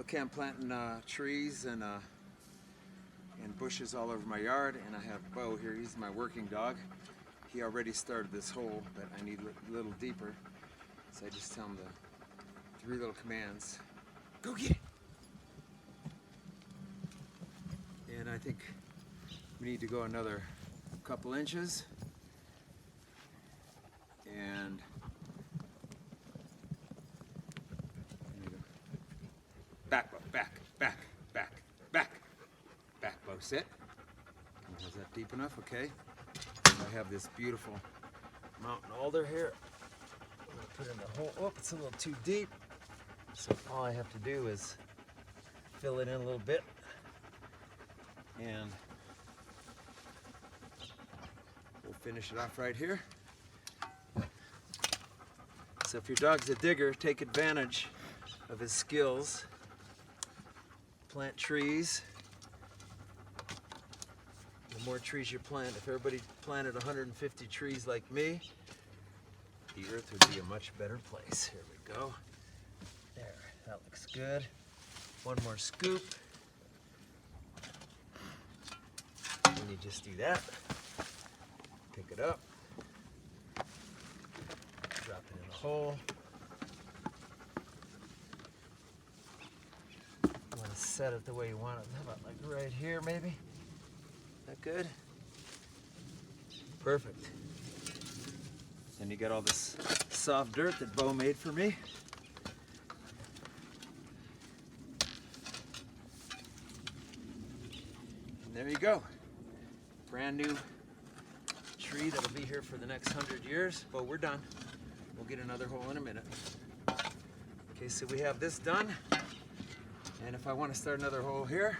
Okay, I'm planting trees and bushes all over my yard, and I have Beau here. He's my working dog. He already started this hole, but I need a little deeper. So I just tell him the 3 little commands. Go get it! And I think we need to go another couple inches. And back, Beau, back, back, back, back, back, Beau, sit. Is that deep enough? Okay. I have this beautiful mountain alder here. I'm gonna put it in the hole. Oh, it's a little too deep. So all I have to do is fill it in a little bit, and we'll finish it off right here. So if your dog's a digger, take advantage of his skills. Plant trees. The more trees you plant, if everybody planted 150 trees like me, the earth would be a much better place. Here we go. There, that looks good. One more scoop. And you just do that. Pick it up. Drop it in the hole. You want to set it the way you want it. How about like right here maybe? That good? Perfect. Then you got all this soft dirt that Beau made for me. And there you go. Brand new tree that'll be here for the next 100 years. Beau, we're done. We'll get another hole in a minute. Okay, so we have this done. And if I want to start another hole here,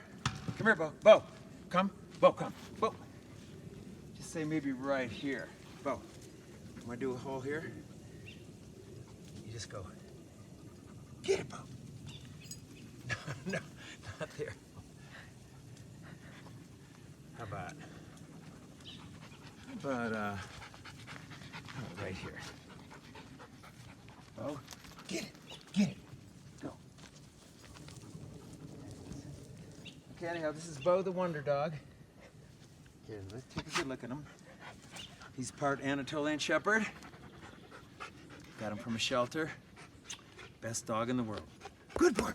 come here, Beau. Beau, come. Beau, come. Beau. Just say maybe right here. Beau, want to do a hole here? You just go. Get it, Beau. No, not there. How about right here? Beau, get it. Get it. Go. Okay, anyhow, this is Beau the Wonder Dog. Here, let's take a good look at him. He's part Anatolian Shepherd. Got him from a shelter. Best dog in the world. Good boy.